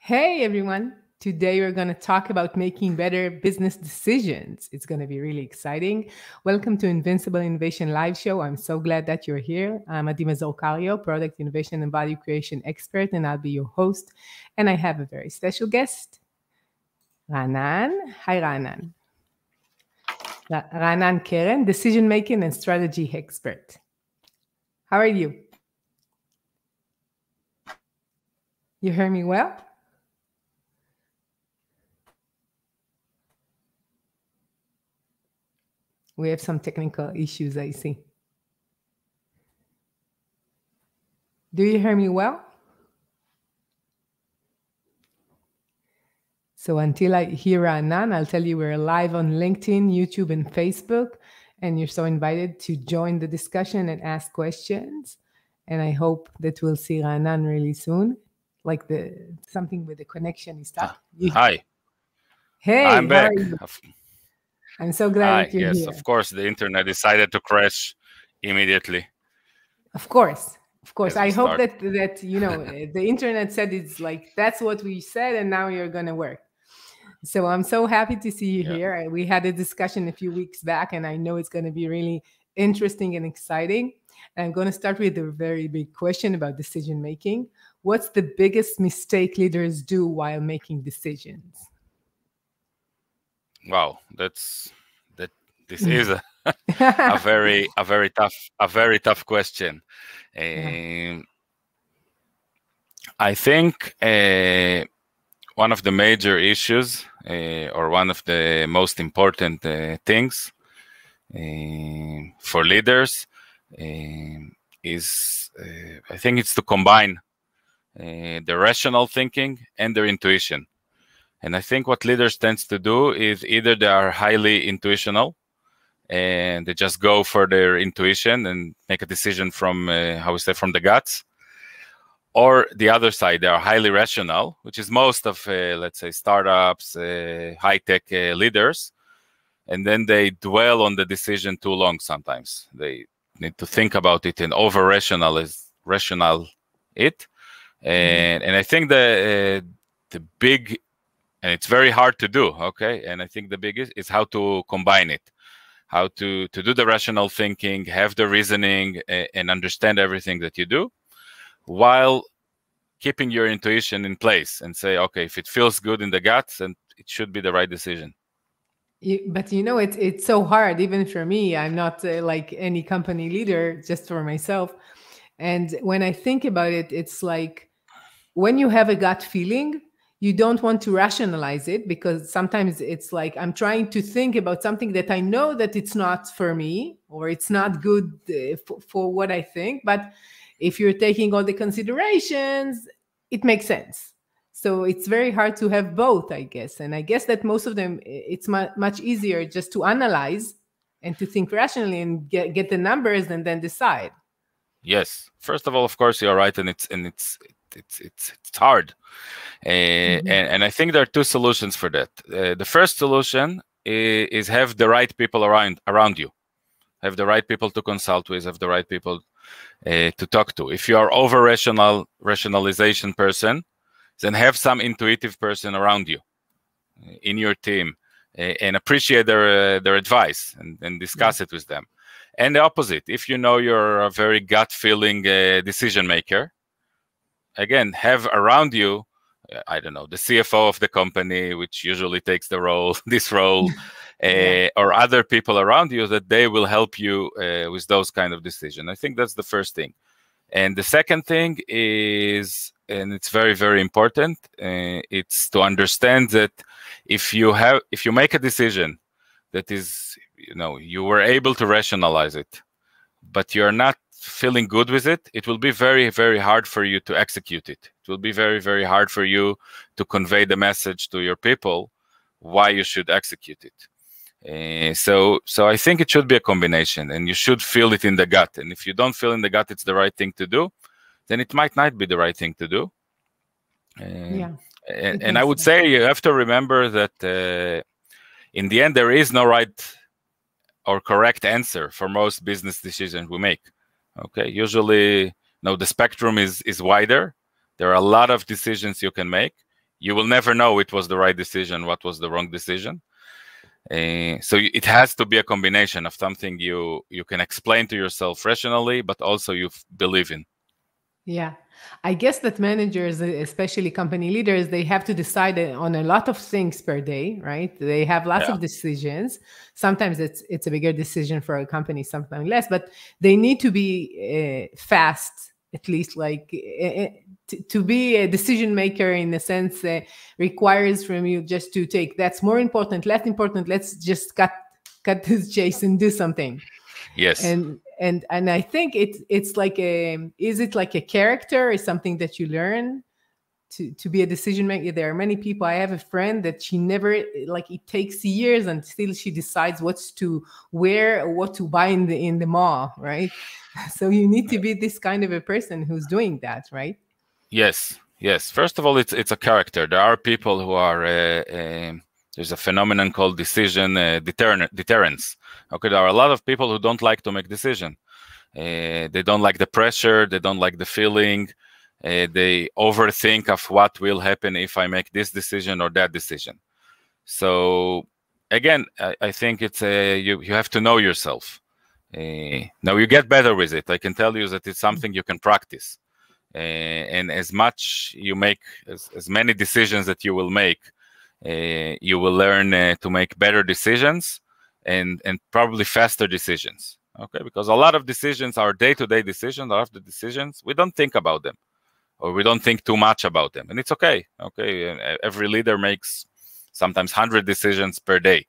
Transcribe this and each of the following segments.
Hey everyone. Today we're going to talk about making better business decisions. It's going to be really exciting. Welcome to Invincible Innovation Live Show. I'm so glad that you're here. I'm Mazor, Kario, product innovation and value creation expert, and I'll be your host. And I have a very special guest, Raanan. Hi, Raanan. Raanan Keren, decision making and strategy expert. How are you? You hear me well? We have some technical issues, I see. Do you hear me well? So until I hear Raanan, I'll tell you we're live on LinkedIn, YouTube, and Facebook. And you're so invited to join the discussion and ask questions. And I hope that we'll see Raanan really soon. Like something with the connection is stuck. Hi. Hey, I'm back. I'm so glad that you're yes, here. Of course, the internet decided to crash immediately. Of course. I hope that the internet said it's like, that's what we said, and now you're going to work. So I'm so happy to see you here. We had a discussion a few weeks back, and I know it's going to be really interesting and exciting. And I'm going to start with a very big question about decision making. What's the biggest mistake leaders do while making decisions? Wow, this is a very tough question. I think one of the major issues, or one of the most important things for leaders is, I think it's to combine the rational thinking and their intuition. And I think what leaders tend to do is either they are highly intuitional and they just go for their intuition and make a decision from, from the guts. Or the other side, they are highly rational, which is most of, let's say, startups, high-tech leaders. And then they dwell on the decision too long sometimes. They need to think about it and over-rational it. And I think the big, and it's very hard to do, okay? And I think the biggest is how to combine it, how to do the rational thinking, have the reasoning, and understand everything that you do, while keeping your intuition in place and say, okay, if it feels good in the guts, then it should be the right decision. But it's so hard, even for me. I'm not like any company leader, just for myself. And when I think about it, it's like when you have a gut feeling, you don't want to rationalize it, because sometimes it's like I'm trying to think about something that I know that it's not for me, or it's not good for what I think. But if you're taking all the considerations, it makes sense. So it's very hard to have both, I guess. And I guess that most of them, it's much easier just to analyze and to think rationally and get the numbers and then decide. Yes. First of all, of course, you're right, and it's hard. And I think there are two solutions for that. The first solution is have the right people around you, have the right people to consult with, have the right people to talk to. If you are rationalization person, then have some intuitive person around you in your team, and appreciate their advice and discuss it with them. And the opposite, if you know you're a very gut feeling decision maker, again, have around you, I don't know, the CFO of the company, which usually takes this role, or other people around you that they will help you with those kind of decisions. I think that's the first thing. And the second thing is, and it's very, very important, it's to understand that if you make a decision that is, you were able to rationalize it, but you're not feeling good with it, it will be very, very hard for you to execute it. It will be very, very hard for you to convey the message to your people why you should execute it. So I think it should be a combination, and you should feel it in the gut. And if you don't feel in the gut it's the right thing to do, then it might not be the right thing to do. And I would say you have to remember that in the end, there is no right or correct answer for most business decisions we make. Okay, usually, the spectrum is wider. There are a lot of decisions you can make. you will never know it was the right decision, what was the wrong decision. So it has to be a combination of something you can explain to yourself rationally, but also you believe in. Yeah. I guess that managers, especially company leaders, they have to decide on a lot of things per day, right? They have lots Yeah. of decisions. Sometimes it's a bigger decision for a company, sometimes less, but they need to be fast, at least like to be a decision maker in a sense requires from you just to take that's more important, less important. Let's just cut this chase and do something. Yes. And I think it's like is it like a character or something that you learn to be a decision maker? There are many people. I have a friend that she never, like, it takes years until she decides what's to wear or what to buy in the mall, right? So you need to be this kind of a person who's doing that, right? Yes. First of all, it's a character. There are people who are there's a phenomenon called decision deterrence. Okay, there are a lot of people who don't like to make decision. They don't like the pressure. They don't like the feeling. They overthink of what will happen if I make this decision or that decision. So again, I think it's you have to know yourself. Now you get better with it. I can tell you that it's something you can practice. And as much you make, as many decisions that you will make, you will learn to make better decisions and probably faster decisions. Okay, because a lot of decisions are day-to-day decisions. A lot of the decisions we don't think about them, or we don't think too much about them, and it's okay. Okay, every leader makes sometimes 100 decisions per day.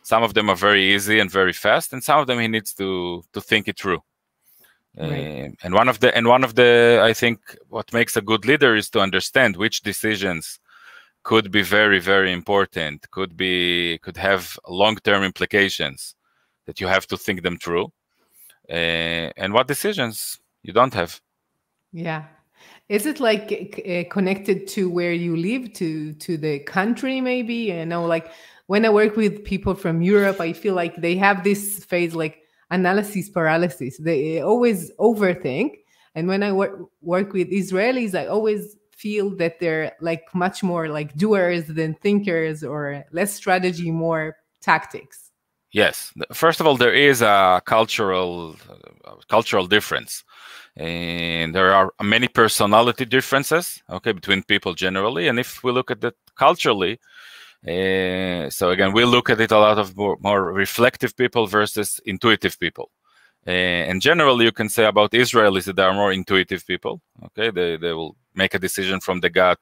Some of them are very easy and very fast, and some of them he needs to think it through. Right. And one of the I think what makes a good leader is to understand which decisions could be very, very important, could have long-term implications that you have to think them through, and what decisions you don't have. Yeah. Is it like connected to where you live, to the country maybe? You know, like when I work with people from Europe, I feel like they have this phase like analysis paralysis. They always overthink. And when I work with Israelis, I always feel that they're like much more like doers than thinkers, or less strategy, more tactics. Yes. First of all, there is a cultural difference, and there are many personality differences, okay, between people generally. And if we look at it culturally, so again, we look at it a lot of more reflective people versus intuitive people. And generally, you can say about Israelis that they are more intuitive people. Okay, they will make a decision from the gut.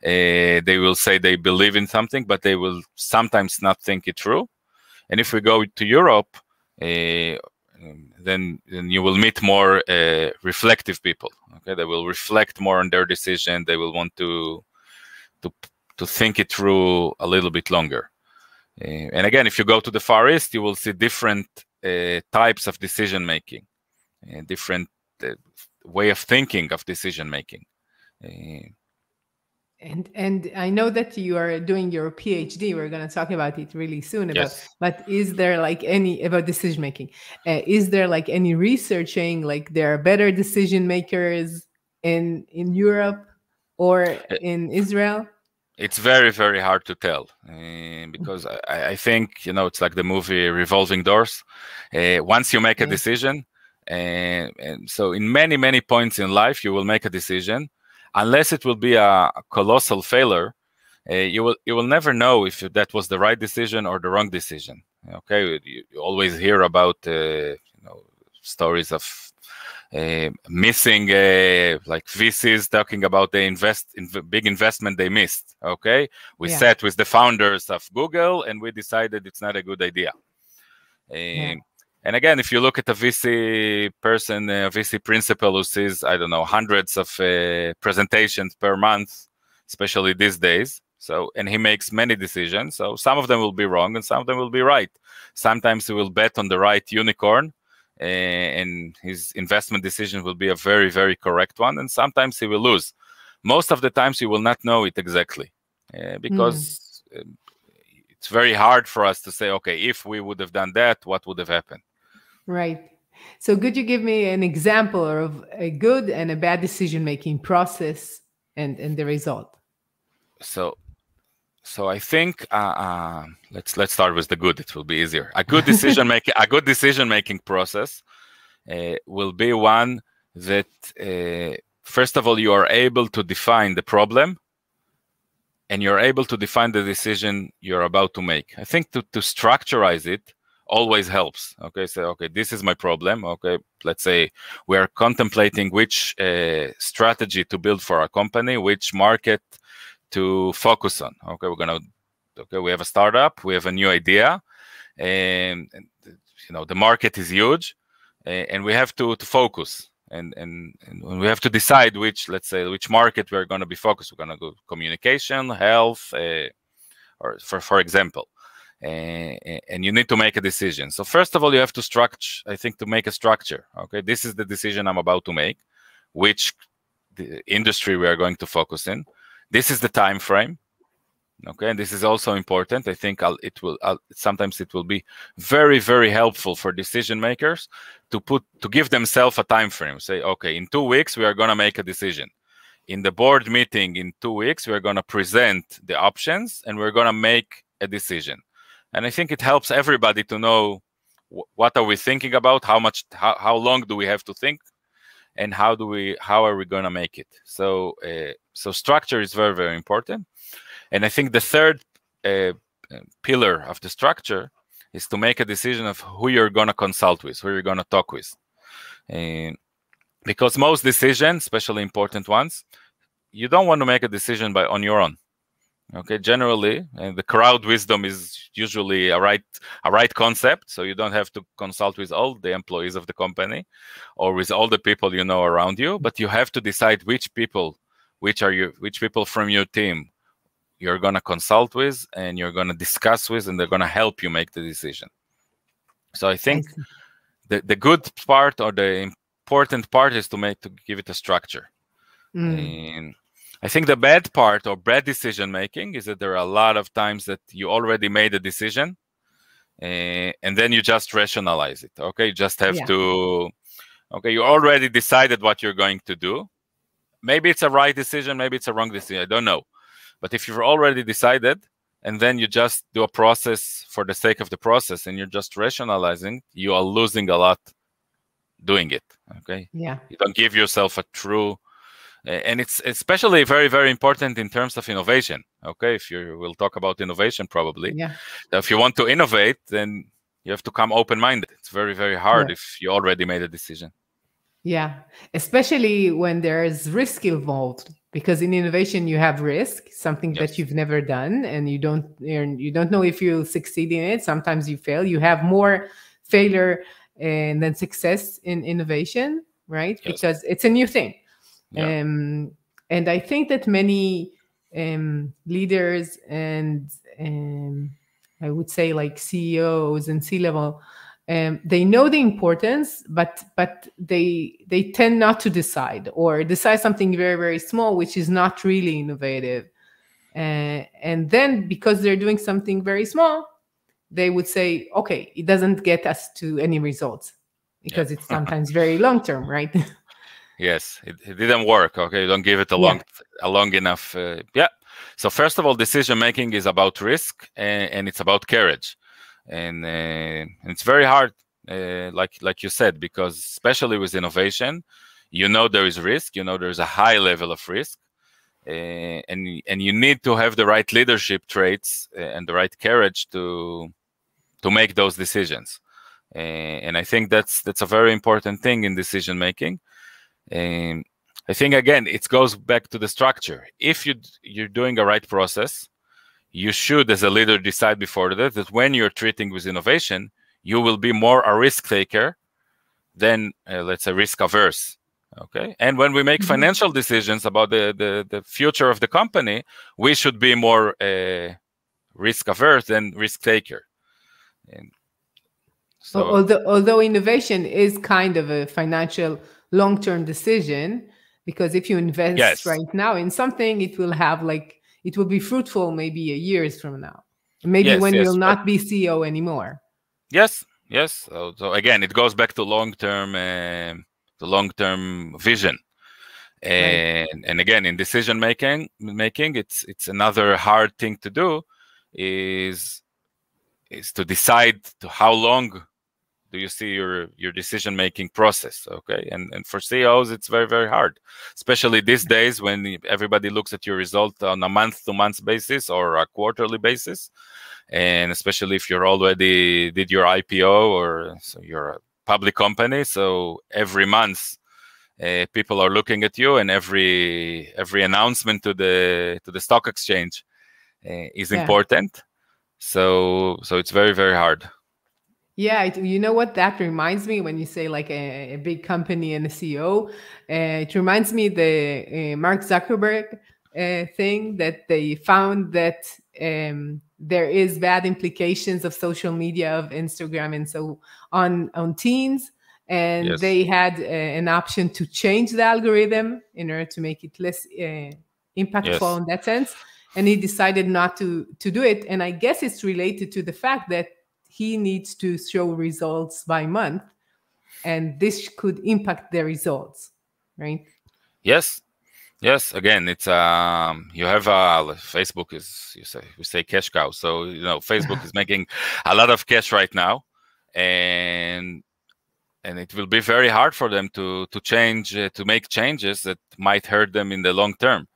They will say they believe in something, but they will sometimes not think it through. And if we go to Europe, then you will meet more reflective people. Okay, they will reflect more on their decision. They will want to think it through a little bit longer. And again, if you go to the Far East, you will see different types of decision making, different way of thinking of decision making. And I know that you are doing your PhD. We're going to talk about it really soon. Yes. But is there like any about decision making? Is there like any researching like there are better decision makers in Europe or in Israel? It's very, very hard to tell because I think, it's like the movie Revolving Doors. Once you make a decision, and so in many, many points in life, you will make a decision. Unless it will be a colossal failure, you will never know if that was the right decision or the wrong decision. Okay, you always hear about stories of missing like VCs talking about they invest in big investment they missed. Okay, we sat with the founders of Google and we decided it's not a good idea. And again, if you look at a VC person, a VC principal who sees, I don't know, hundreds of presentations per month, especially these days. So, and he makes many decisions. So some of them will be wrong and some of them will be right. Sometimes he will bet on the right unicorn and his investment decision will be a very, very correct one. And sometimes he will lose. Most of the times you will not know it exactly because it's very hard for us to say, okay, if we would have done that, what would have happened? Right. So could you give me an example of a good and a bad decision-making process and the result? so I think let's start with the good. It will be easier. A good decision making process will be one that first of all you are able to define the problem, and you're able to define the decision you're about to make. I think to structurize it always helps. Okay, so okay, this is my problem. Okay, let's say we are contemplating which strategy to build for our company, which market to focus on. Okay, we have a startup, we have a new idea, and the market is huge, and we have to focus. And we have to decide which market we're going to be focused. We're going to go communication, health, or for example, and you need to make a decision. So first of all, you have to to make a structure. Okay, this is the decision I'm about to make. Which the industry we are going to focus in. This is the time frame. Okay, and this is also important. I think sometimes it will be very, very helpful for decision makers to give themselves a time frame. Say, okay, in 2 weeks we are going to make a decision. In the board meeting in 2 weeks we are going to present the options and we're going to make a decision. And I think it helps everybody to know what are we thinking about, how long do we have to think, and how are we going to make it. So structure is very, very important. And I think the third pillar of the structure is to make a decision of who you're going to consult with, who you're going to talk with. Because most decisions, especially important ones, you don't want to make a decision on your own. Okay, generally, and the crowd wisdom is usually a right concept. So you don't have to consult with all the employees of the company or with all the people you know around you, but you have to decide which people from your team you're going to consult with and you're going to discuss with, and they're going to help you make the decision. So I think the good part or the important part is to give it a structure. And I think the bad part or bad decision making is that there are a lot of times that you already made a decision and then you just rationalize it. Okay, you just have to. Okay, you already decided what you're going to do. Maybe it's a right decision, maybe it's a wrong decision. I don't know. But if you've already decided and then you just do a process for the sake of the process and you're just rationalizing, you are losing a lot doing it. Okay. Yeah. You don't give yourself a true, and it's especially very, very important in terms of innovation. Okay. We'll talk about innovation probably. Yeah. If you want to innovate, then you have to come open-minded. It's very, very hard if you already made a decision. Yeah. Especially when there's risk involved. Because in innovation, you have risk, something that you've never done, and you don't know if you'll succeed in it. Sometimes you fail. You have more failure than success in innovation, right? Yes. Because it's a new thing. Yeah. And I think that many leaders and I would say like CEOs and C-level, they know the importance, but they tend not to decide something very, very small, which is not really innovative. And then because they're doing something very small, they would say, okay, it doesn't get us to any results because it's sometimes very long term, right? Yes, it didn't work. Okay, you don't give it a long enough. So first of all, decision making is about risk and it's about courage. And it's very hard, like you said, because especially with innovation, there is risk, there's a high level of risk, and you need to have the right leadership traits and the right courage to make those decisions. And I think that's a very important thing in decision making. And I think again, it goes back to the structure. If you're doing a right process, you should, as a leader, decide before that when you're treating with innovation, you will be more a risk taker than, let's say, risk averse. Okay. And when we make financial decisions about the future of the company, we should be more risk averse than risk taker. And so, although innovation is kind of a financial long-term decision, because if you invest right now in something, it will be fruitful maybe a years from now. Maybe when you'll not be CEO anymore. Yes. So again, it goes back to long-term vision. And again, in decision making, it's another hard thing to do, is to decide to how long do you see your decision making process. Okay, and for CEOs it's very, very hard, especially these days when everybody looks at your result on a month-to-month basis or a quarterly basis, and especially if you're already did your IPO, or so you're a public company, so every month people are looking at you, and every announcement to the stock exchange is important. So it's very, very hard. Yeah, you know what that reminds me when you say like a big company and a CEO. It reminds me the Mark Zuckerberg thing, that they found that there is bad implications of social media, of Instagram and so on teens, and Yes. they had an option to change the algorithm in order to make it less impactful in that sense. And he decided not to do it, and I guess it's related to the fact that he needs to show results by month, and this could impact the results, right? Yes. Again, it's you have Facebook is, we say cash cow. So Facebook is making a lot of cash right now, and it will be very hard for them to change, to make changes that might hurt them in the long term.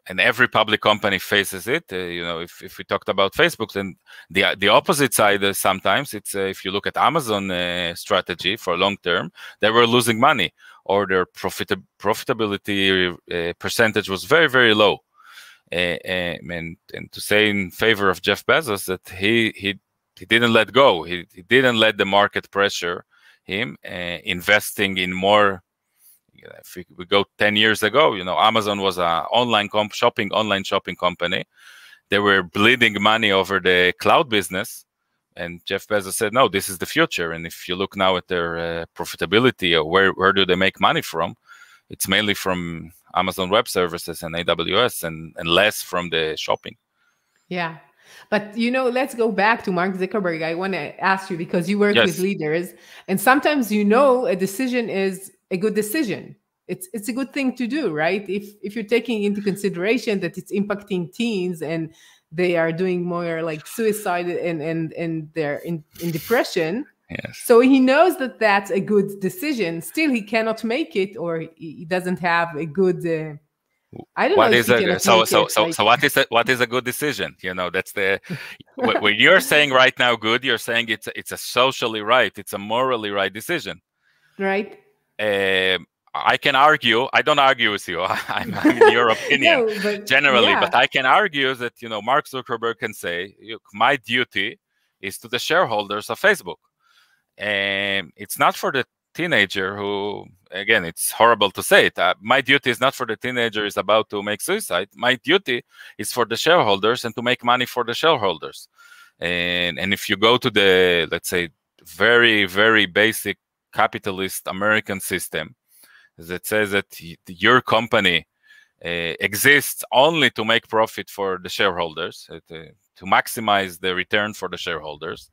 And every public company faces it. If we talked about Facebook, then the opposite side, sometimes it's if you look at Amazon strategy for long term, they were losing money, or their profitability percentage was very, very low. And to say in favor of Jeff Bezos that he didn't let go, he didn't let the market pressure him, investing in more. If we go 10 years ago, Amazon was an online shopping company. They were bleeding money over the cloud business, and Jeff Bezos said, "No, this is the future." And if you look now at their profitability, or where do they make money from, it's mainly from Amazon Web Services and AWS, and less from the shopping. Yeah. But, let's go back to Mark Zuckerberg. I want to ask you, because you work with leaders, and sometimes, a decision is a good decision. It's a good thing to do, right? If you're taking into consideration that it's impacting teens, and they are doing more like suicide, and they're in depression. Yes. So he knows that that's a good decision. Still, he cannot make it, or he doesn't have a good... I don't know if he cannot make it. What is a good decision? That's the what you're saying right now. Good, you're saying it's a socially right, it's a morally right decision, right? I can argue. I don't argue with you. I'm in your opinion generally, but I can argue that Mark Zuckerberg can say, my duty is to the shareholders of Facebook, and it's not for the teenager who, again, it's horrible to say it. My duty is not for the teenager who's about to make suicide. My duty is for the shareholders, and to make money for the shareholders. And if you go to the, let's say, very, very basic capitalist American system that says that your company exists only to make profit for the shareholders, to maximize the return for the shareholders,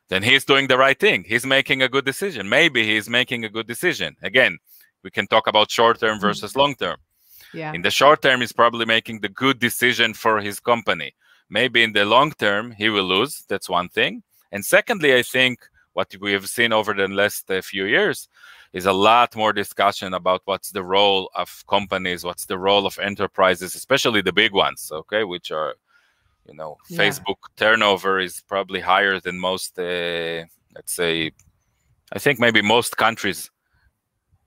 then he's doing the right thing. He's making a good decision. Maybe he's making a good decision. Again, we can talk about short-term versus long-term. Yeah. In the short term, he's probably making the good decision for his company. Maybe in the long term, he will lose. That's one thing. And secondly, I think what we have seen over the last few years is a lot more discussion about what's the role of companies, what's the role of enterprises, especially the big ones, okay, which are, Facebook turnover is probably higher than most, let's say, I think maybe most countries,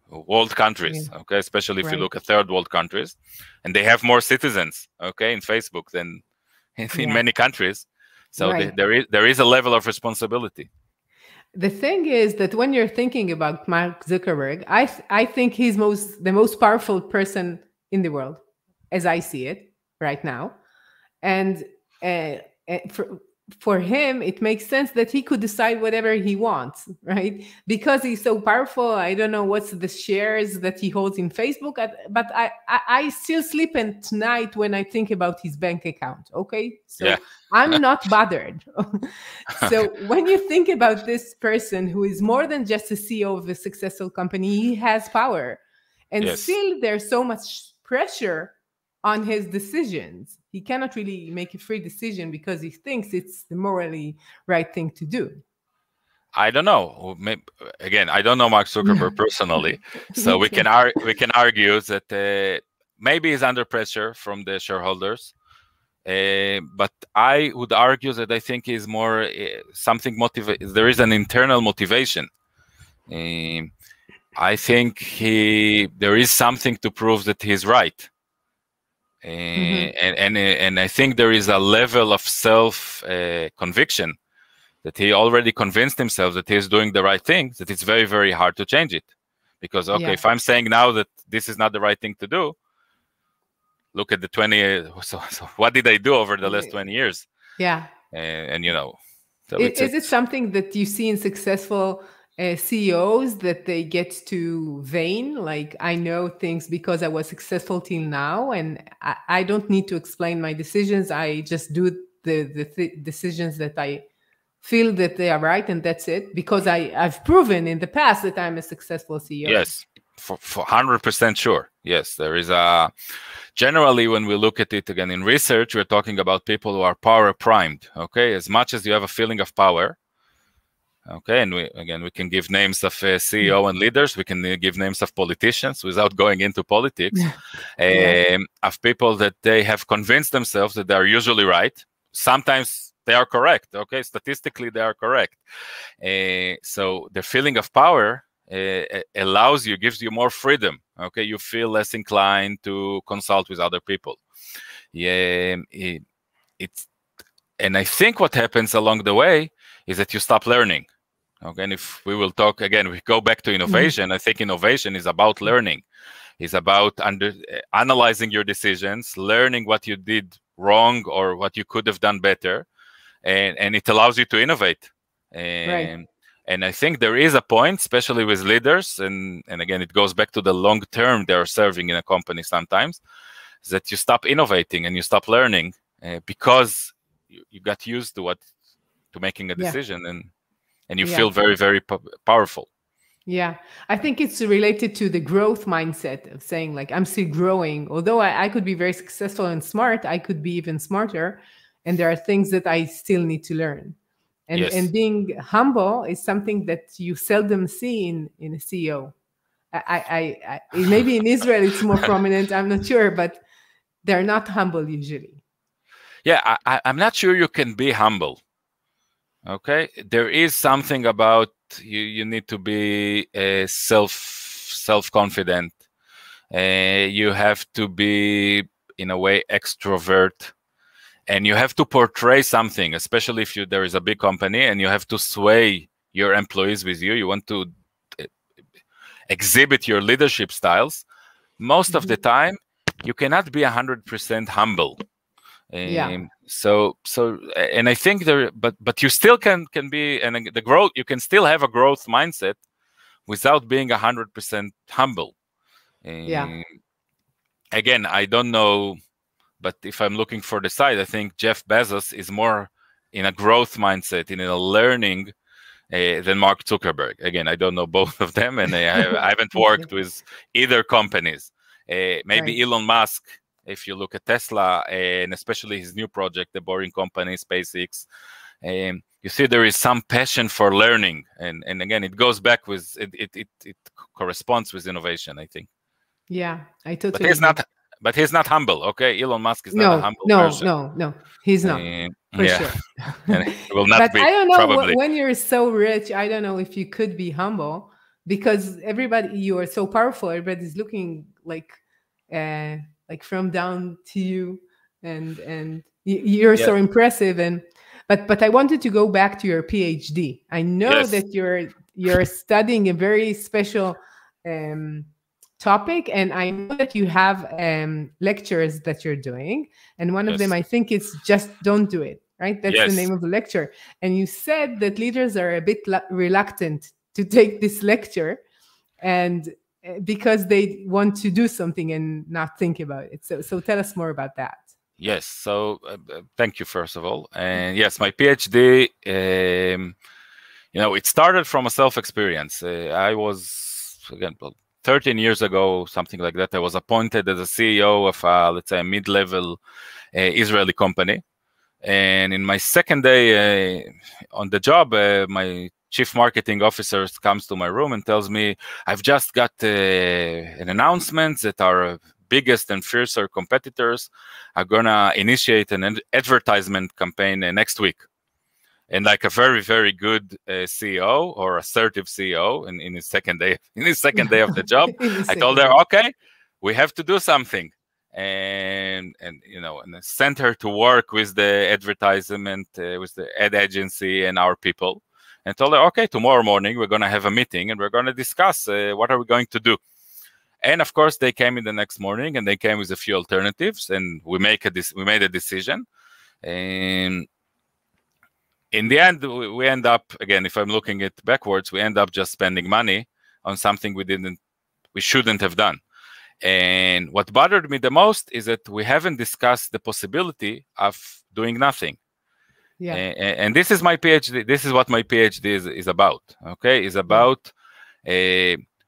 world countries, okay, especially if you look at third world countries, and they have more citizens, okay, in Facebook than in many countries. So there is a level of responsibility. The thing is that when you're thinking about Mark Zuckerberg, I think he's the most powerful person in the world, as I see it right now. And for him, it makes sense that he could decide whatever he wants, right? Because he's so powerful. I don't know what's the shares that he holds in Facebook, but I still sleep at night when I think about his bank account. Okay, so I'm not bothered. So when you think about this person who is more than just a CEO of a successful company, he has power, and still there's so much pressure on his decisions. He cannot really make a free decision because he thinks it's the morally right thing to do. I don't know. Again, I don't know Mark Zuckerberg personally, so we can argue that maybe he's under pressure from the shareholders. But I would argue that I think is more something there is an internal motivation. I think there is something to prove that he's right. And I think there is a level of self conviction that he already convinced himself that he is doing the right thing, that it's very, very hard to change it. Because, if I'm saying now that this is not the right thing to do, look at the 20 so what did I do over the last 20 years? Yeah. And you know. So is it something that you see in successful CEOs that they get to vain? Like, I know things because I was successful till now, and I don't need to explain my decisions. I just do the decisions that I feel that they are right, and that's it, because I've proven in the past that I'm a successful CEO. Yes, for 100% sure. Yes, there is a... Generally, when we look at it again in research, we're talking about people who are power primed, okay? As much as you have a feeling of power, okay? And we can give names of CEO and leaders. We can give names of politicians without going into politics, of people that they have convinced themselves that they are usually right. Sometimes they are correct, okay? Statistically, they are correct. So the feeling of power gives you more freedom, okay? You feel less inclined to consult with other people. And I think what happens along the way is that you stop learning. Okay, and if we will talk again, we go back to innovation. I think innovation is about learning. It's about analyzing your decisions, learning what you did wrong or what you could have done better, and it allows you to innovate. And I think there is a point, especially with leaders, and again, it goes back to the long term they are serving in a company sometimes, that you stop innovating and you stop learning because you got used to making a decision, and you feel very, very powerful. Yeah, I think it's related to the growth mindset of saying, like, I'm still growing. Although I could be very successful and smart, I could be even smarter. And there are things that I still need to learn. And being humble is something that you seldom see in a CEO. Maybe in Israel it's more prominent, I'm not sure, but they're not humble usually. Yeah, I'm not sure you can be humble. Okay, there is something about you need to be self-confident. You have to be, in a way, extrovert. And you have to portray something, especially if there is a big company and you have to sway your employees with you. You want to exhibit your leadership styles. Most of the time, you cannot be 100% humble. So, and I think but you still can be, and the growth, you can still have a growth mindset without being 100% humble. Again, I don't know. But if I'm looking for the side, I think Jeff Bezos is more in a growth mindset, in a learning than Mark Zuckerberg. Again, I don't know both of them, and I haven't worked with either companies. Maybe Elon Musk, if you look at Tesla, and especially his new project, the Boring Company, SpaceX, you see there is some passion for learning. And again, it goes back with, it corresponds with innovation, I think. Yeah, I totally agree. But he's not humble, okay? Elon Musk is not a humble person. No, he's not, for sure. And he will not but be, I don't know, probably. When you're so rich, I don't know if you could be humble, because you are so powerful. Everybody's looking like from down to you, and you're so impressive. But I wanted to go back to your PhD. I know that you're studying a very special topic, and I know that you have lectures that you're doing, and one of them, I think, it's just don't do it. right? That's the Yes. name of the lecture. And you said that leaders are a bit reluctant to take this lecture, and because they want to do something and not think about it. So tell us more about that. Yes. So thank you, first of all. And yes, my PhD, it started from a self-experience. I was, again, 13 years ago, something like that, I was appointed as a CEO of, let's say, a mid-level Israeli company. And in my second day on the job, my chief marketing officer comes to my room and tells me, I've just got an announcement that our biggest and fiercer competitors are going to initiate an advertisement campaign next week. And like a very, very good CEO or assertive CEO in his second day of the job, I told her, okay, we have to do something. And I sent her to work with the advertisement, with the ad agency and our people, and told her, okay, tomorrow morning we're going to have a meeting and we're going to discuss what are we going to do. And of course, they came in the next morning and they came with a few alternatives, and we made a decision. And in the end, we end up, again, if I'm looking at backwards, we end up just spending money on something we shouldn't have done. And what bothered me the most is that we haven't discussed the possibility of doing nothing. Yeah. And this is my PhD. This is what my PhD is about. Okay, is about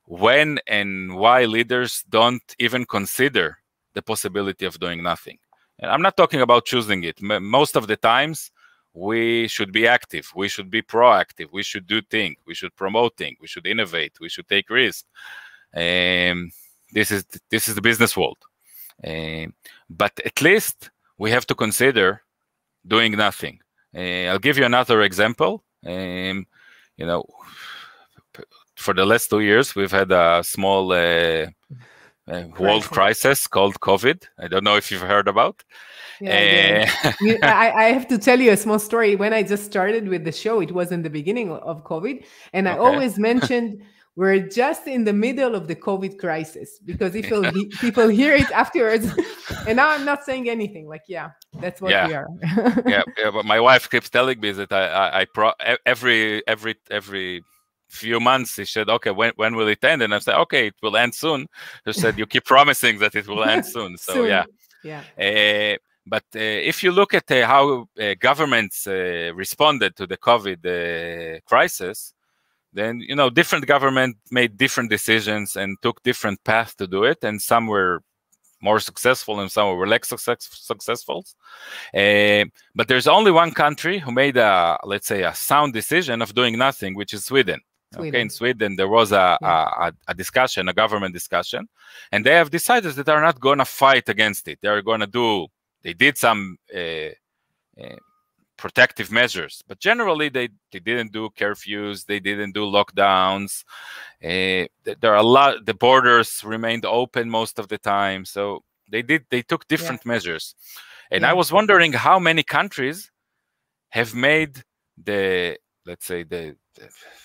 when and why leaders don't even consider the possibility of doing nothing. And I'm not talking about choosing it. Most of the times, we should be active. We should be proactive. We should do things. We should promote things. We should innovate. We should take risks. This is the business world. But at least we have to consider doing nothing. I'll give you another example. For the last 2 years, we've had a small world crisis called COVID. I don't know if you've heard about. Yeah, I have to tell you a small story. When I just started with the show, it was in the beginning of COVID. And I always mentioned we're just in the middle of the COVID crisis, because if people hear it afterwards, and now I'm not saying anything, like, that's what we are. But my wife keeps telling me that every few months she said, okay, when will it end? And I said, okay, it will end soon. She said, you keep promising that it will end soon. So but if you look at how governments responded to the COVID crisis, then different governments made different decisions and took different paths to do it, and some were more successful and some were less successful. But there's only one country who made let's say a sound decision of doing nothing, which is Sweden. Okay, in Sweden there was a discussion, a government discussion, and they have decided that they're not going to fight against it. They did some protective measures, but generally they didn't do curfews, they didn't do lockdowns. There are the borders remained open most of the time, so they took different measures. And I was wondering how many countries have made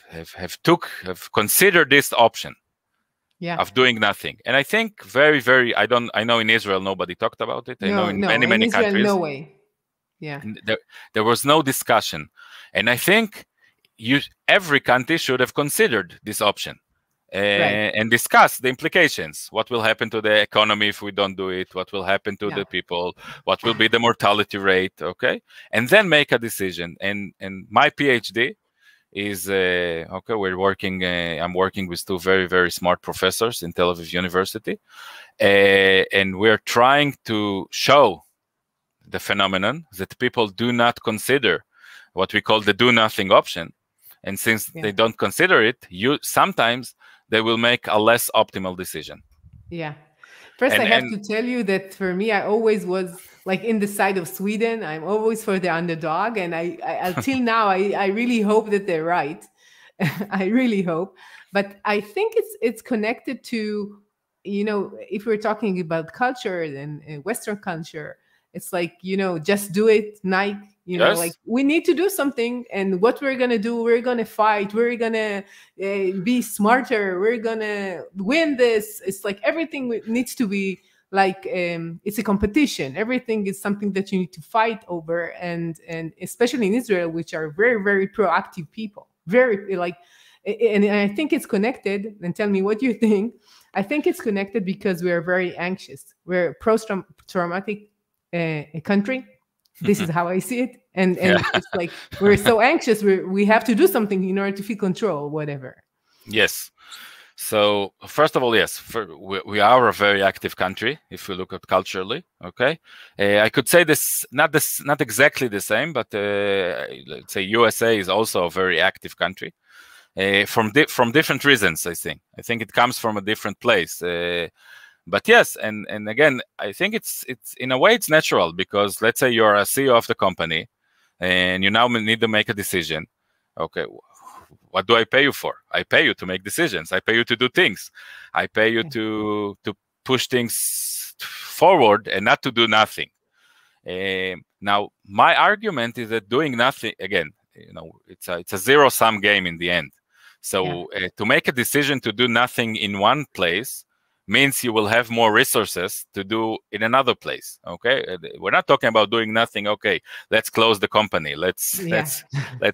have considered this option of doing nothing. And I think I know in Israel nobody talked about it. I know in many Israel, countries, no way. There was no discussion. And I think every country should have considered this option and discuss the implications. What will happen to the economy if we don't do it? What will happen to the people? What will be the mortality rate? Okay, and then make a decision. And my PhD is I'm working with two very, very smart professors in Tel Aviv University, and we're trying to show the phenomenon that people do not consider what we call the do nothing option. And since they don't consider it, sometimes they will make a less optimal decision. First, I have to tell you that for me, I always was like in the side of Sweden. I'm always for the underdog. And I until now, I really hope that they're right. I really hope. But I think it's connected to, if we're talking about culture and Western culture, it's like, just do it, Nike. Like we need to do something, and what we're gonna do, we're gonna fight, we're gonna be smarter, we're gonna win this. It's like everything needs to be like it's a competition. Everything is something that you need to fight over, and especially in Israel, which are very, very proactive people, very like, and I think it's connected. And tell me what you think. I think it's connected because we are very anxious. We're a post-traumatic country. This is how I see it, and Yeah. it's like we're so anxious. We have to do something in order to feel control, whatever. Yes. So first of all, yes, we are a very active country if we look at culturally. Okay, I could say not exactly the same, but let's say USA is also a very active country from different reasons. I think it comes from a different place. But yes, and again, I think it's in a way it's natural, because let's say you're a CEO of the company, and you now need to make a decision. Okay, what do I pay you for? I pay you to make decisions. I pay you to do things. I pay you to push things forward and not to do nothing. Now, my argument is that doing nothing, again, it's a zero-sum game in the end. So to make a decision to do nothing in one place means you will have more resources to do in another place. Okay, we're not talking about doing nothing. Okay, let's close the company. Let's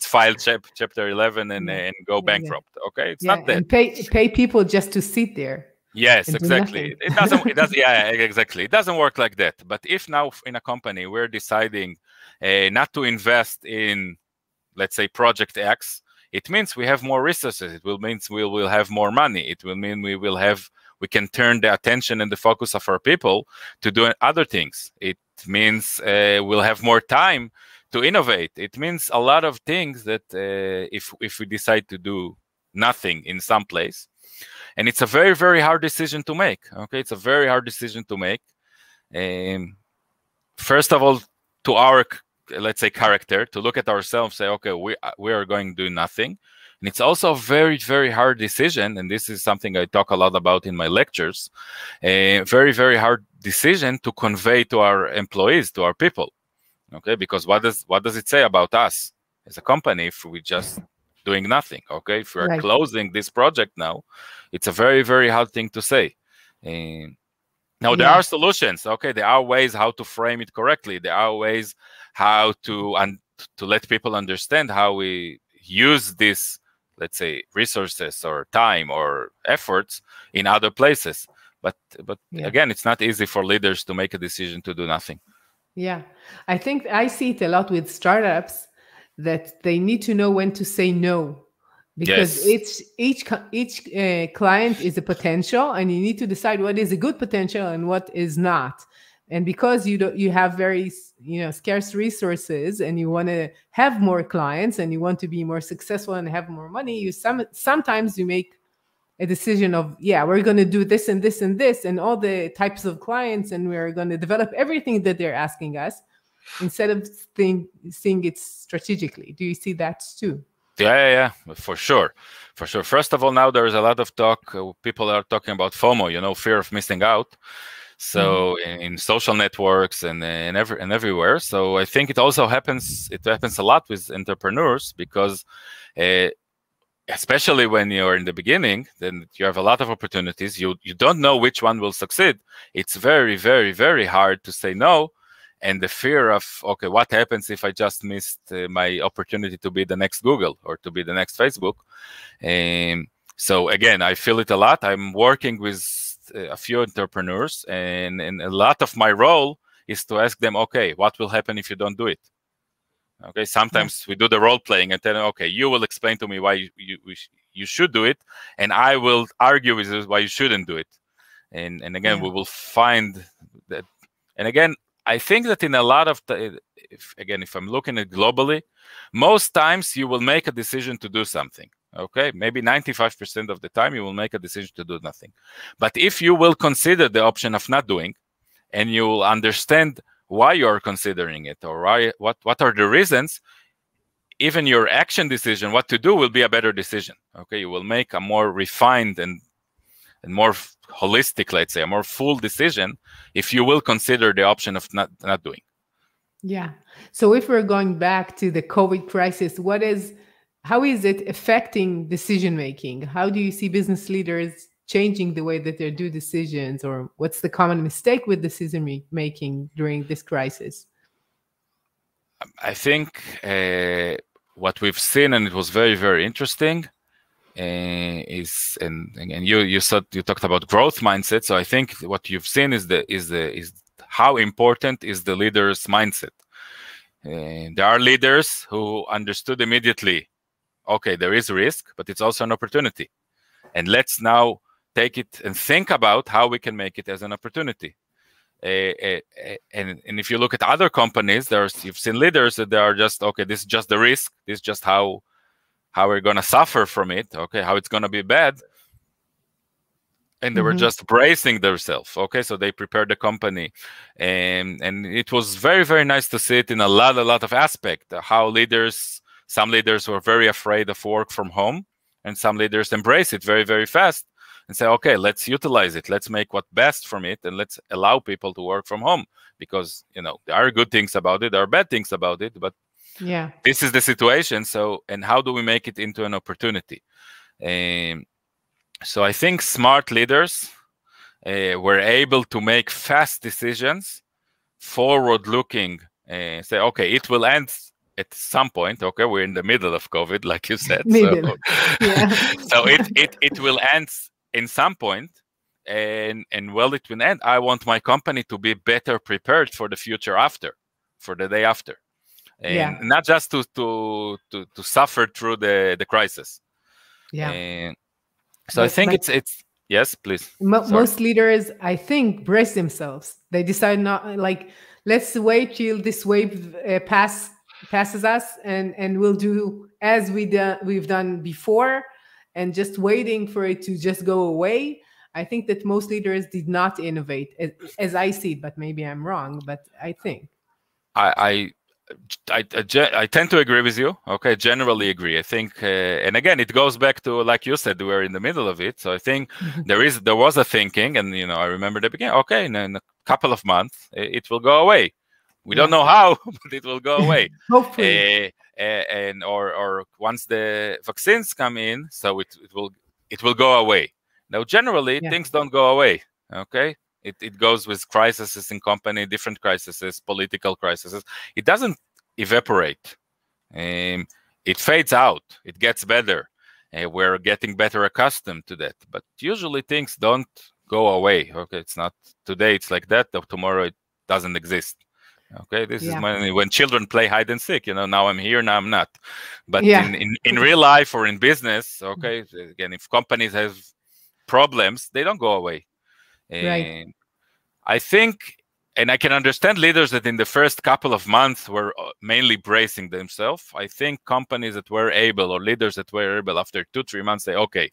file chapter 11 and go bankrupt. Okay, it's not that. And pay people just to sit there. Yes, exactly. It doesn't. Yeah, exactly. It doesn't work like that. But if now in a company we're deciding not to invest in, let's say, project X, it means we have more resources. It will mean we will have more money. It will mean we can turn the attention and the focus of our people to do other things. It means we'll have more time to innovate. It means a lot of things that if we decide to do nothing in some place, and it's a very, very hard decision to make. Okay, it's a very hard decision to make. First of all, to our, let's say, character, to look at ourselves, say, okay, we are going to do nothing. And it's also a very, very hard decision, and this is something I talk a lot about in my lectures, a very, very hard decision to convey to our employees, to our people. Okay, because what does it say about us as a company if we just doing nothing? Okay, if we are closing this project now, it's a very, very hard thing to say. Now, there are solutions. Okay, there are ways how to frame it correctly. There are ways how to let people understand how we use this, let's say, resources or time or efforts in other places. But again, it's not easy for leaders to make a decision to do nothing. Yeah, I think I see it a lot with startups, that they need to know when to say no, because each client is a potential, and you need to decide what is a good potential and what is not. And because you have very scarce resources, and you want to have more clients, and you want to be more successful and have more money, sometimes you make a decision of, we're going to do this and this and this and all the types of clients, and we're going to develop everything that they're asking us, instead of seeing it strategically. Do you see that too? Yeah, for sure. First of all, now there is a lot of talk. People are talking about FOMO, fear of missing out. So in social networks and everywhere. So I think it also happens. It happens a lot with entrepreneurs, because especially when you're in the beginning, then you have a lot of opportunities. You don't know which one will succeed. It's very, very, very hard to say no. And the fear of, okay, what happens if I just missed my opportunity to be the next Google or to be the next Facebook? So again, I feel it a lot. I'm working with a few entrepreneurs, and a lot of my role is to ask them, okay, what will happen if you don't do it? Okay, sometimes we do the role playing and tell them, okay, you will explain to me why you should do it, and I will argue with you why you shouldn't do it. And again, we will find that. And again, I think that in a lot of if I'm looking at globally, most times you will make a decision to do something. Okay, maybe 95% of the time you will make a decision to do nothing. But if you will consider the option of not doing, and you will understand why you're considering it, or what are the reasons, even your action decision, what to do, will be a better decision. Okay, you will make a more refined and more holistic, let's say, a more full decision, if you will consider the option of not doing. Yeah. So if we're going back to the COVID crisis, how is it affecting decision making? How do you see business leaders changing the way that they do decisions, or what's the common mistake with decision making during this crisis? I think what we've seen, and it was very, very interesting, is and you talked about growth mindset. So I think what you've seen is how important is the leader's mindset. There are leaders who understood immediately, okay, there is risk, but it's also an opportunity, and let's now take it and think about how we can make it as an opportunity. And if you look at other companies, you've seen leaders that they are just, okay, this is just the risk, this is just how we're going to suffer from it, okay, how it's going to be bad, and they were just bracing themselves, okay, so they prepared the company, and it was very, very nice to see it in a lot of aspects, how some leaders were very afraid of work from home, and some leaders embrace it very, very fast and say, okay, let's utilize it, let's make what best from it, and let's allow people to work from home, because there are good things about it, there are bad things about it, but yeah, this is the situation. So, and how do we make it into an opportunity? So I think smart leaders were able to make fast decisions, forward-looking, say, okay, it will end at some point. Okay, we're in the middle of COVID, like you said. middle. Yeah. So it will end in some point, and well, it will end. I want my company to be better prepared for the future after, for the day after, and not just to suffer through the crisis. Yeah. And so I think it's yes, please. Most leaders, I think, brace themselves. They decide not, like, let's wait till this wave passes us, and we'll do as we've done before, and just waiting for it to just go away. I think that most leaders did not innovate, as I see it, but maybe I'm wrong. But I think I tend to agree with you. Okay, generally agree. I think, and again, it goes back to, like you said, we're in the middle of it. So I think there was a thinking, and I remember the beginning. Okay, in a couple of months, it will go away. We don't know how, but it will go away. Hopefully, and or once the vaccines come in, so it will go away. Now, generally, things don't go away. Okay. It goes with crises in company, different crises, political crises. It doesn't evaporate. It fades out. It gets better. We're getting better accustomed to that. But usually things don't go away. Okay, it's not today. It's like that. Tomorrow it doesn't exist. Okay, this is when children play hide and seek. Now I'm here, now I'm not. But in real life or in business, okay, again, if companies have problems, they don't go away. Right. I think, and I can understand leaders that in the first couple of months were mainly bracing themselves. I think companies that were able, or leaders that were able, after 2-3 months, say, okay,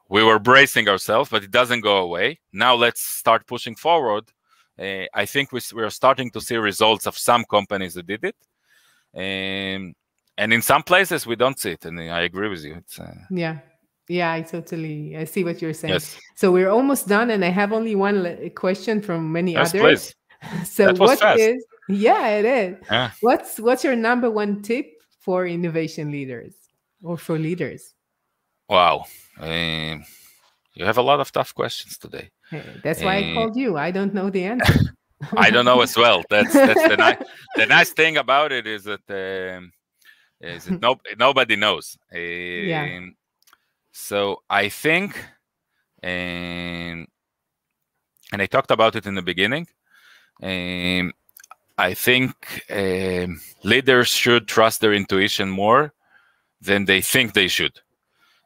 we were bracing ourselves, but it doesn't go away. Now let's start pushing forward. I think we're starting to see results of some companies that did it. And in some places, we don't see it. And I agree with you. Yeah, I see what you're saying. Yes. So we're almost done, and I have only one question from many others. Please. So that was fast. it is. Yeah. What's your number one tip for innovation leaders, or for leaders? Wow. You have a lot of tough questions today. That's why I called you. I don't know the answer. I don't know as well. That's the nice thing about it is that nobody knows. So I think, and I talked about it in the beginning, I think leaders should trust their intuition more than they think they should.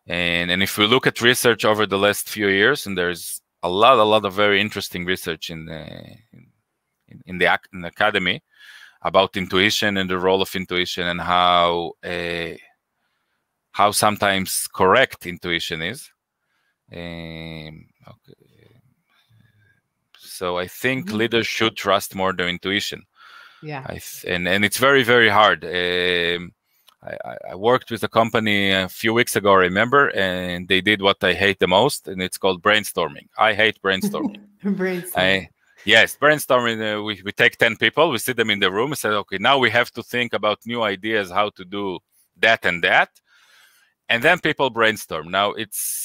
And if we look at research over the last few years, and there's a lot of very interesting research in the academy about intuition and the role of intuition, and how sometimes correct intuition is. Okay. So I think leaders should trust more their intuition. Yeah. And it's very, very hard. I worked with a company a few weeks ago, I remember, and they did what I hate the most, and it's called brainstorming. I hate brainstorming. Yes, brainstorming. We take 10 people, we sit them in the room and say, okay, now we have to think about new ideas, how to do that and that. and then people brainstorm. Now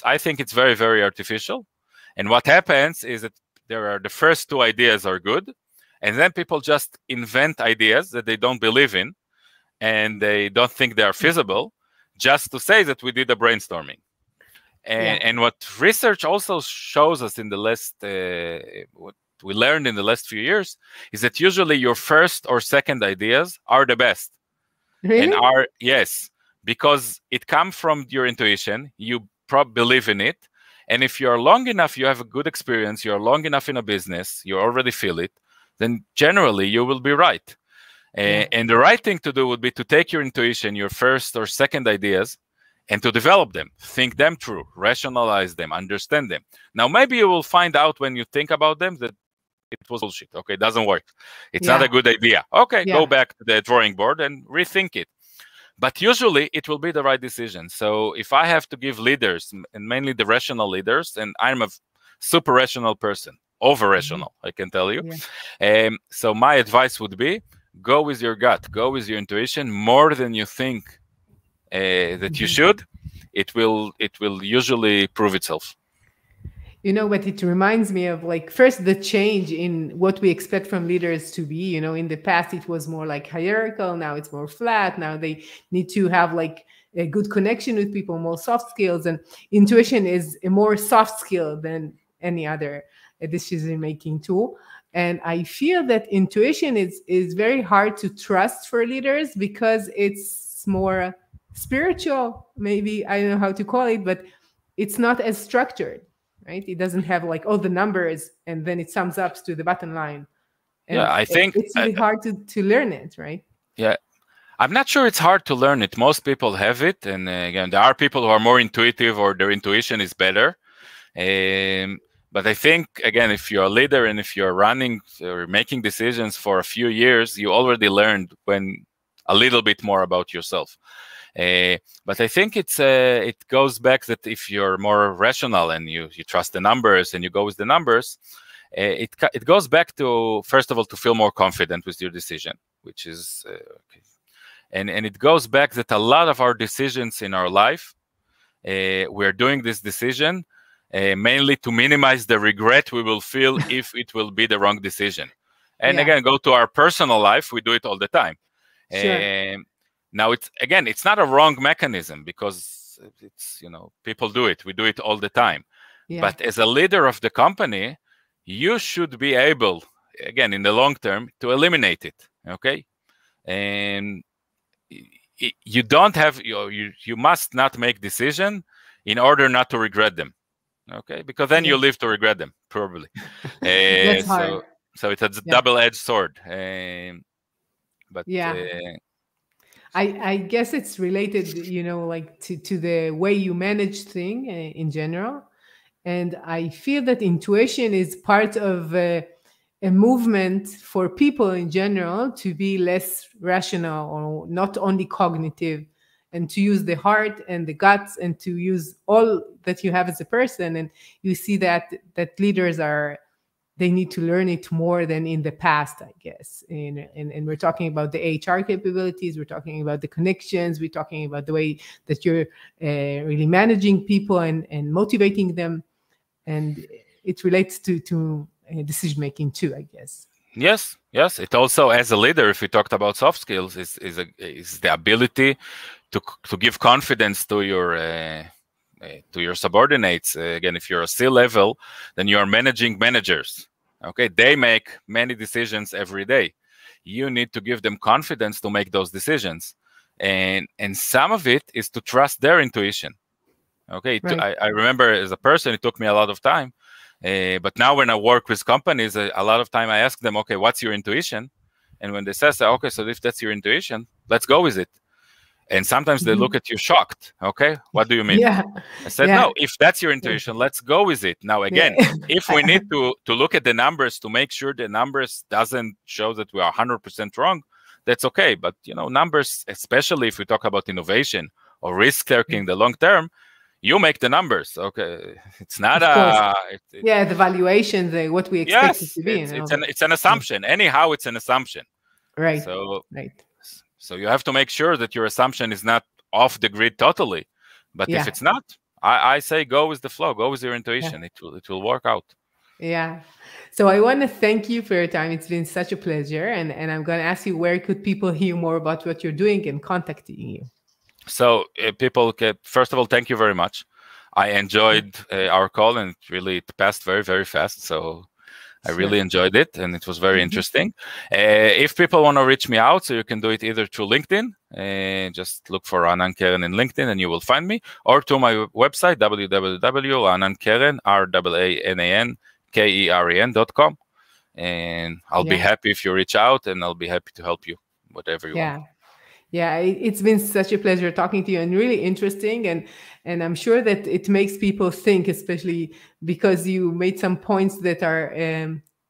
I think it's very, very artificial. And what happens is that the first two ideas are good, and then people just invent ideas that they don't believe in, and they don't think they are feasible, just to say that we did a brainstorming. And what research also shows us in the last, what we learned in the last few years, is that usually your first or second ideas are the best. Really? And yes, because it comes from your intuition, you probably believe in it. And if you're long enough, you have a good experience, you're long enough in a business, you already feel it, then generally you will be right. And the right thing to do would be to take your intuition, your first or second ideas, and to develop them, think them through, rationalize them, understand them. Now, maybe you will find out when you think about them that it was bullshit. Okay, it doesn't work. It's not a good idea. Okay, go back to the drawing board and rethink it. But usually it will be the right decision. So if I have to give leaders, and mainly the rational leaders, and I'm a super rational person, over-rational, I can tell you. So my advice would be, go with your gut, go with your intuition more than you think that you should. It will usually prove itself. But it reminds me of, like, first the change in what we expect from leaders to be. In the past it was more like hierarchical, now it's more flat. Now they need to have like a good connection with people, more soft skills, and intuition is a more soft skill than any other decision-making tool. And I feel that intuition is very hard to trust for leaders because it's more spiritual, maybe, I don't know how to call it, but it's not as structured. Right? It doesn't have like all the numbers and then it sums up to the bottom line. And I think it's really hard to learn it, right? Yeah, I'm not sure it's hard to learn it. Most people have it, and again, there are people who are more intuitive or their intuition is better. But I think, again, if you're a leader and if you're running or making decisions for a few years, you already learned a little bit more about yourself. But I think it goes back that if you're more rational and you trust the numbers and you go with the numbers, it goes back to, first of all, to feel more confident with your decision, which is okay. And it goes back that a lot of our decisions in our life, we're doing this decision mainly to minimize the regret we will feel if it will be the wrong decision. And again, go to our personal life, we do it all the time. Sure. Now, it's not a wrong mechanism because it's, people do it. We do it all the time. But as a leader of the company, you should be able, again, in the long term, to eliminate it. Okay. And you don't have, you must not make decision in order not to regret them. Okay. Because then you live to regret them, probably. That's hard. So it's a double-edged sword. But I guess it's related, like to the way you manage things in general. And I feel that intuition is part of a movement for people in general to be less rational or not only cognitive, and to use the heart and the guts and to use all that you have as a person. And you see that leaders they need to learn it more than in the past, I guess. And we're talking about the HR capabilities, we're talking about the connections, we're talking about the way that you're really managing people and motivating them. And it relates to decision-making too, I guess. Yes. It also, as a leader, if we talked about soft skills, is the ability to give confidence to your subordinates. Again, if you're a C-level, then you are managing managers. Okay, they make many decisions every day. You need to give them confidence to make those decisions, and some of it is to trust their intuition. Okay, right. I remember as a person, it took me a lot of time, but now when I work with companies, a lot of time I ask them, okay, what's your intuition? And when they say, okay, so if that's your intuition, let's go with it. And sometimes they look at you shocked. Okay, what do you mean? I said, no, if that's your intuition, let's go with it. Now, again, if we need to look at the numbers to make sure the numbers doesn't show that we are 100% wrong, that's okay. But, numbers, especially if we talk about innovation or risk-taking the long term, you make the numbers. Okay, it's not the valuation, what we expect it to be. It's an assumption. Anyhow, it's an assumption. Right. So you have to make sure that your assumption is not off the grid totally. But if it's not, I say go with the flow, go with your intuition. It will work out. Yeah. So I want to thank you for your time. It's been such a pleasure. And I'm going to ask you, where could people hear more about what you're doing and contacting you? So people can, first of all, thank you very much. I enjoyed our call, and it passed very, very fast. So I really enjoyed it, and it was very interesting. If people want to reach me out, so you can do it either through LinkedIn, just look for Raanan Keren in LinkedIn and you will find me, or to my website, www.raanankeren.com. And I'll be happy if you reach out, and I'll be happy to help you, whatever you want. Yeah, it's been such a pleasure talking to you, and really interesting. And I'm sure that it makes people think, especially because you made some points that are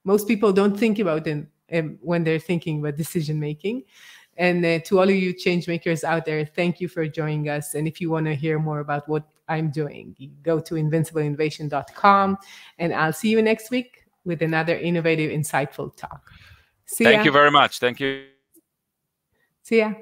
most people don't think about when they're thinking about decision making. And to all of you change makers out there, thank you for joining us. And if you want to hear more about what I'm doing, you go to invincibleinnovation.com, and I'll see you next week with another innovative, insightful talk. See ya. Thank you very much. Thank you. See ya.